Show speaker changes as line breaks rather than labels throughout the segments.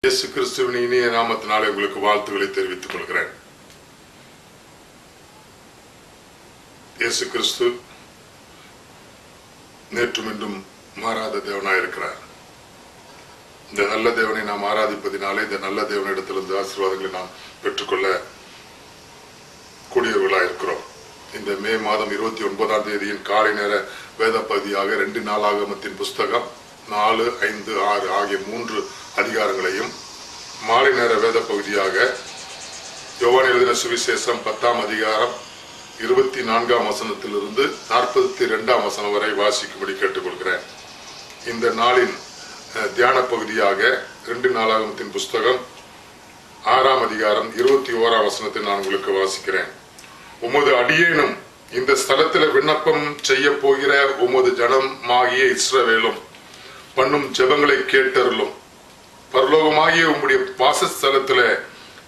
இயேசு கிறிஸ்துவின் இனிய நாமத்தினாலே உங்களுக்கு வாழ்த்துக்களை தெரிவித்துக் கொள்கிறேன். இயேசு கிறிஸ்து நேற்றும் இன்றும் மாறாத தேவனாயிருக்கிறார். இந்த நல்ல தேவனை நாம் ஆராதிப்பதினாலே இந்த நல்ல தேவனிடத்திலிருந்து ஆசீர்வாதங்களை நாம் பெற்றுக்கொள்ள கூடியவர்களாயிருக்கிறோம். இந்த மே மாதம் 29ஆம் தேதியின் காலை நேர வேத பகுதியாக 2 நாளாகமத்தின் புஸ்தகம் 4, 5, 6 ஆகிய 3 அதிகாரங்களையும், மாலை நேர வேத பகுதியாக யோவான் எழுதின சுவிசேஷம் 10ஆம் அதிகாரம் 24ஆம் வசனத்திலிருந்து 42ஆம் வசனம் வரை வாசிக்கும்படி கேட்டுக்கொள்கிறேன். இந்த நாளின் தியான பகுதியாக 2 நாளாகமத்தின் புஸ்தகம் 6ஆம் அதிகாரம் 21ஆம் வசனத்தை நான் உங்களுக்கு வாசிக்கிறேன். உமது அடியேனும் இந்த ஸ்தலத்தில் விண்ணப்பம் செய்ய போகிற உமது ஜனமாகிய இஸ்ரவேலும் பண்ணும் ஜெபங்களை கேட்டருளும். பரலோகமாகிய உம்முடைய வாசஸ்தலத்துல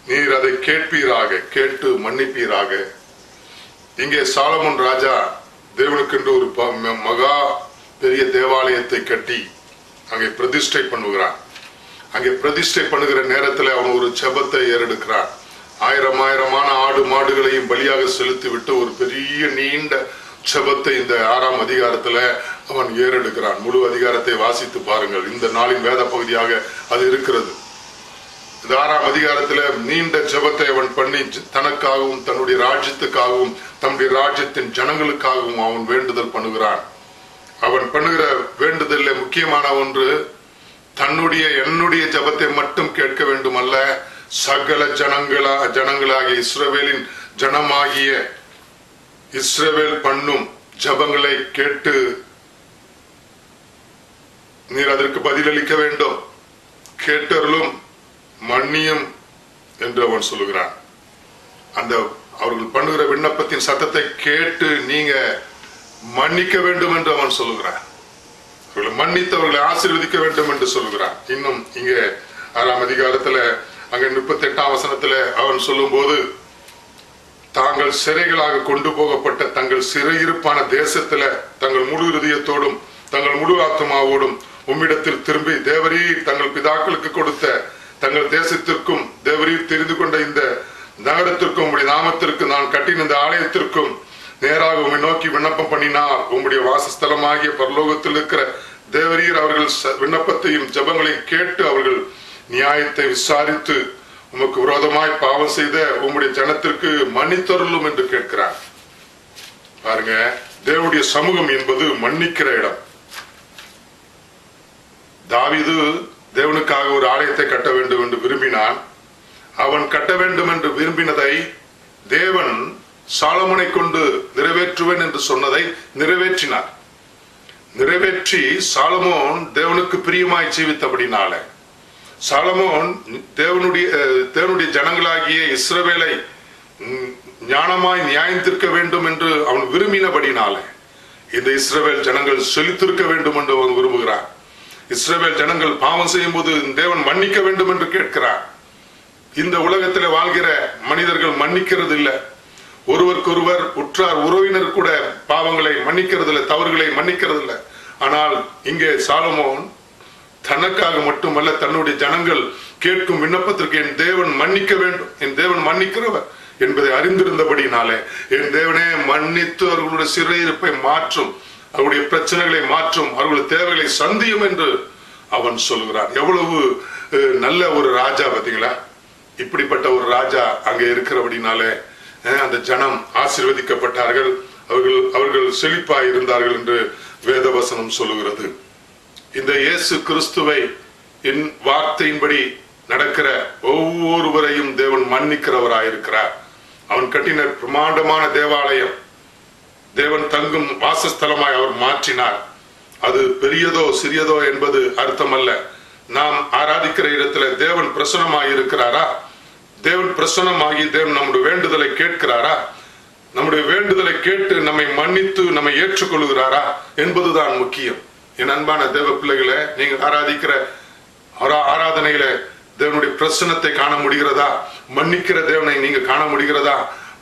நீர் அதை கேட்பீராக, கேட்டு மன்னிப்பீராக. இங்கே சாலமோன் ராஜா தேவனுக்கென்று ஒரு மகா பெரிய தேவாலயத்தை கட்டி அங்கே பிரதிஷ்டை பண்ணுகிறான். அங்கே பிரதிஷ்டை பண்ணுகிற நேரத்தில் அவன் ஒரு ஜெபத்தை ஏறெடுக்கிறான். ஆயிரமான ஆடு மாடுகளையும் பலியாக செலுத்தி விட்டு ஒரு பெரிய நீண்ட ஜெபத்தை இந்த 6ஆம் அதிகாரத்துல அவன் ஏறெடுக்கிறான். முழு அதிகாரத்தை வாசித்து பாருங்கள். இந்த நாளின் வேத பகுதியாக அது இருக்கிறது. இந்த 6ஆம் அதிகாரத்துல நீண்ட ஜெபத்தை அவன் பண்ணி தனக்காகவும் தன்னுடைய ராஜ்யத்துக்காகவும் தன்னுடைய ராஜ்யத்தின் ஜனங்களுக்காகவும் அவன் வேண்டுதல் பண்ணுகிறான். அவன் பண்ணுகிற வேண்டுதல்ல முக்கியமான ஒன்று, என்னுடைய ஜெபத்தை மட்டும் கேட்க வேண்டும் அல்ல, சகல ஜனங்களாகிய இஸ்ரவேலின் ஜனமாகிய இஸ்ரவேல் பண்ணும் ஜெபங்களை கேட்டு நீர் அதற்கு பதிலளிக்க வேண்டும். கேட்டருளும் மன்னியும் என்று அவன் சொல்லுகிறான். அந்த அவர்கள் பண்ணுகிற விண்ணப்பத்தின் சத்தத்தை கேட்டு நீங்க மன்னிக்க வேண்டும் என்று அவன் சொல்லுகிறான். அவர்களை மன்னித்து அவர்களை ஆசீர்வதிக்க வேண்டும் என்று சொல்லுகிறான். இன்னும் இங்க 6ஆம் அதிகாரத்துல அங்க 38ஆம் வசனத்துல அவன் சொல்லும் போது, தாங்கள் சிறைகளாக கொண்டு போகப்பட்ட தங்கள் சிறையிருப்பான தேசத்துல தங்கள் முழு இருதயத்தோடும் தங்கள் முழு ஆத்மாவோடும் உம்மிடத்தில் திரும்பி தேவரீர் தங்கள் பிதாக்களுக்கு கொடுத்த தங்கள் தேசத்திற்கும் தேவரீர் தெரிந்து கொண்ட இந்த நகரத்திற்கும் உம்முடைய நாமத்திற்கு நான் கட்டின இந்த ஆலயத்திற்கும் நேராக உம்மை நோக்கி விண்ணப்பம் பண்ணினார். உம்முடைய வாசஸ்தலமாகிய பரலோகத்தில் இருக்கிற தேவரீர் அவர்கள் விண்ணப்பத்தையும் ஜெபங்களையும் கேட்டு அவர்கள் நியாயத்தை விசாரித்து உமக்கு விரோதமாய் பாவம் செய்த உம்முடைய ஜனத்திற்கு மன்னித்தருளும் என்று கேட்கிறார். பாருங்க, தேவனுடைய சமூகம் என்பது மன்னிக்கிற இடம். தாவீது தேவனுக்காக ஒரு ஆலயத்தை கட்ட வேண்டும் என்று விரும்பினான். அவன் கட்ட வேண்டும் என்று விரும்பினதை தேவன் சாலமோனை கொண்டு நிறைவேற்றுவேன் என்று சொன்னதை நிறைவேற்றினார். நிறைவேற்றி சாலமோன் தேவனுக்கு பிரியமாய் ஜீவித்தபடினால சாலமோன் தேவனுடைய ஜனங்களாகிய இஸ்ரவேலை ஞானமாய் நியாயந்திருக்க வேண்டும் என்று அவன் விரும்பினபடினால இந்த இஸ்ரவேல் ஜனங்கள் செழித்திருக்க வேண்டும் என்று அவன் விரும்புகிறான். இஸ்ரவேல் ஜனங்கள் பாவம் செய்யும் போது தேவன் மன்னிக்க வேண்டும் என்று கேட்கிறார். இந்த உலகத்தில் வாழ்கிற மனிதர்கள் மன்னிக்கிறது இல்லை. ஒருவருக்கொருவர் உற்றார் உறவினர் கூட பாவங்களை மன்னிக்கிறது இல்லை, தவறுகளை மன்னிக்கிறது இல்லை. ஆனால் இங்கே சாலமோன் தனக்காக மட்டுமல்ல, தன்னுடைய ஜனங்கள் கேட்கும் விண்ணப்பத்திற்கு என் தேவன் மன்னிக்க வேண்டும், என் தேவன் மன்னிக்கிறவர் என்பதை அறிந்திருந்தபடினாலே என் தேவனே மன்னித்து அவர்களுடைய சிறையிருப்பை மாற்றும், அவருடைய பிரச்சனைகளை மாற்றும், அவர்களுடைய தேவைகளை சந்தியும் என்று அவன் சொல்கிறான். எவ்வளவு நல்ல ஒரு ராஜா பார்த்தீங்களா! இப்படிப்பட்ட ஒரு ராஜா அங்கே இருக்கிறபடினாலே அந்த ஜனம் ஆசீர்வதிக்கப்பட்டார்கள், அவர்கள் செழிப்பாய் இருந்தார்கள் என்று வேதவசனம் சொல்லுகிறது. இந்த இயேசு கிறிஸ்துவை என் வார்த்தையின்படி நடக்கிற ஒவ்வொருவரையும் தேவன் மன்னிக்கிறவராயிருக்கிறார். அவன் கட்டின பிரமாண்டமான தேவாலயம் தேவன் தங்கும் வாசஸ்தலமாய் அவர் மாற்றினார். அது பெரியதோ சிறியதோ என்பது அர்த்தம் அல்ல. நாம் ஆராதிக்கிற இடத்துல தேவன் பிரசன்னமாய் இருக்கிறாரா? தேவன் பிரசன்னமாகி தேவன் நம்முடைய வேண்டுதலை கேட்கிறாரா? நம்முடைய வேண்டுதலை கேட்டு நம்மை மன்னித்து நம்மை ஏற்றுக்கொள்கிறாரா என்பதுதான் முக்கியம். என் அன்பான தேவ பிள்ளைகளை, நீங்கள் ஆராதிக்கிற ஆராதனையில தேவனுடைய பிரசன்னத்தை காண முடிகிறதா? மன்னிக்கிற தேவனை நீங்க காண முடிகிறதா?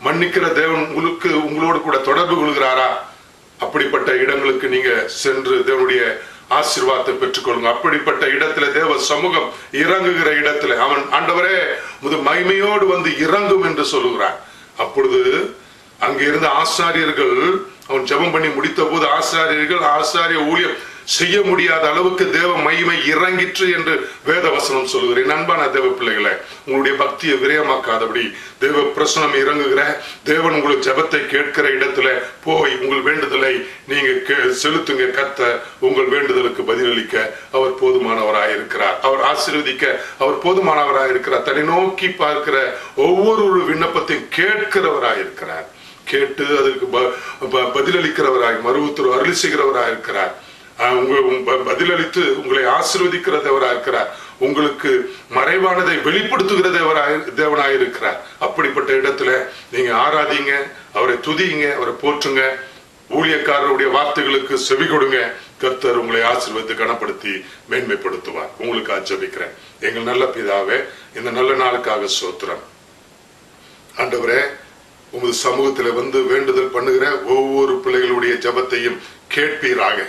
மன்னிக்கிற தேவன் உங்களோடு கூட தொடர்பு கொள்கிறாரா? அப்படிப்பட்ட இடங்களுக்கு நீங்க சென்று தேவனுடைய ஆசீர்வாதத்தை பெற்றுக்கொள்ளுங்க. அப்படிப்பட்ட இடத்துல தேவ சமூகம் இறங்குகிற இடத்துல அவன் ஆண்டவரே முது மகிமையோடு வந்து இறங்கும் என்று சொல்லுகிறான். அப்பொழுது அங்க இருந்த ஆசாரியர்கள் அவன் ஜெபம் பண்ணி முடித்த போது ஆசாரிய ஊழியம் செய்ய முடியாத அளவுக்கு தேவ மகிமை இறங்கிற்று என்று வேத வசனம் சொல்லுகிறேன். அன்பான தேவ பிள்ளைகளை, உங்களுடைய பக்தியை விரயமாக்காதபடி தேவ பிரசனம் இறங்குகிற தேவன் உங்களுக்கு ஜெபத்தை கேட்கிற இடத்துல போய் உங்கள் வேண்டுதலை நீங்க செலுத்துங்க. கர்த்தர் உங்கள் வேண்டுதலுக்கு பதிலளிக்க அவர் போதுமானவராயிருக்கிறார். அவர் ஆசீர்வதிக்க அவர் போதுமானவராயிருக்கிறார். தன்னை நோக்கி பார்க்கிற ஒவ்வொரு விண்ணப்பத்தையும் கேட்கிறவராயிருக்கிறார். கேட்டு அதற்கு பதிலளிக்கிறவராய் மறுவுத்தரவு அருள் செய்கிறவராயிருக்கிறார். பதிலளித்து உங்களை ஆசீர்வதிக்கிற தேவராய் இருக்கிறார். உங்களுக்கு மறைவானதை வெளிப்படுத்துகிற தேவனாய் இருக்கிறார். அப்படிப்பட்ட இடத்துல நீங்க ஆராதிங்க, அவரை துதிங்க, அவரை போற்றுங்க, ஊழியக்காரருடைய வார்த்தைகளுக்கு செவி கொடுங்க. கர்த்தர் உங்களை ஆசீர்வதித்து கனப்படுத்தி மேன்மைப்படுத்துவார். உங்களுக்கு ஜெபிக்கிறேன். எங்கள் நல்ல பிதாவே, இந்த நல்ல நாளுக்காக ஸ்தோத்திரம். ஆண்டவரே, உமது சமூகத்துல வந்து வேண்டுதல் பண்ணுகிற ஒவ்வொரு பிள்ளைகளுடைய ஜெபத்தையும் கேட்பீராக.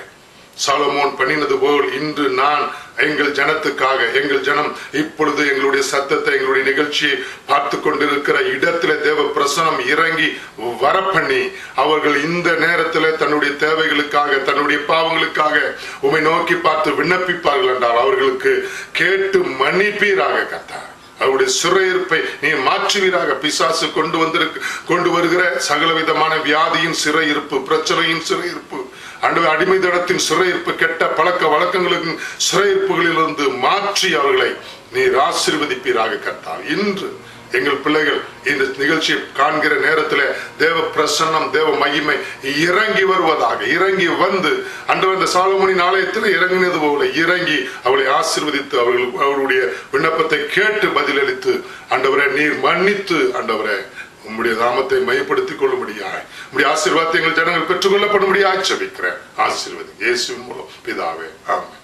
சாலமோன் பண்ணினது போல் இன்று நான் எங்கள் ஜனத்துக்காக, எங்கள் ஜனம் இப்பொழுது எங்களுடைய சத்தத்தை எங்களுடைய நிகழ்ச்சியை பார்த்து கொண்டிருக்கிற இடத்துல தேவ பிரசனம் இறங்கி வர பண்ணி அவர்கள் இந்த நேரத்துல தன்னுடைய தேவைகளுக்காக தன்னுடைய பாவங்களுக்காக உம்மை நோக்கி பார்த்து விண்ணப்பிப்பார்கள் என்றால் அவர்களுக்கு கேட்டு மன்னிப்பீராக. கர்த்தா, அவருடைய சிறையிருப்பை நீ மாற்றுவீராக. பிசாசு கொண்டு வருகிற சகலவிதமான வியாதியின் சிறையிருப்பு, பிரச்சனையின் சிறையிருப்பு, அடிமை தடத்தின் சிறையிருப்பு, கெட்ட பழக்க வழக்கங்களுக்கு சிறையிருப்புகளிலிருந்து மாற்றி அவர்களை நீர் ஆசீர்வதிப்பீராக. கர்த்தாவே, இன்று எங்கள் பிள்ளைகள் இந்த நிகழ்ச்சியை காண்கிற நேரத்தில் தேவ பிரசன்னம் தேவ மகிமை இறங்கி வருவதாக. இறங்கி வந்து அந்த சாலமோனின் ஆலயத்தில் இறங்கினது போல இறங்கி அவளை ஆசீர்வதித்து அவர்களுடைய விண்ணப்பத்தை கேட்டு பதிலளித்து ஆண்டவரை நீர் மன்னித்து ஆண்டவரை உம்முடைய நாமத்தை மையப்படுத்திக் கொள்ளும்படியாய் உம்முடைய ஆசீர்வாதத்தை எங்கள் ஜனங்கள் பெற்றுக்கொள்ளப்படும்படியாய் ஜெபிக்கிறேன். ஆசீர்வதி இயேசுவின் மூலம் பிதாவே, ஆமென்.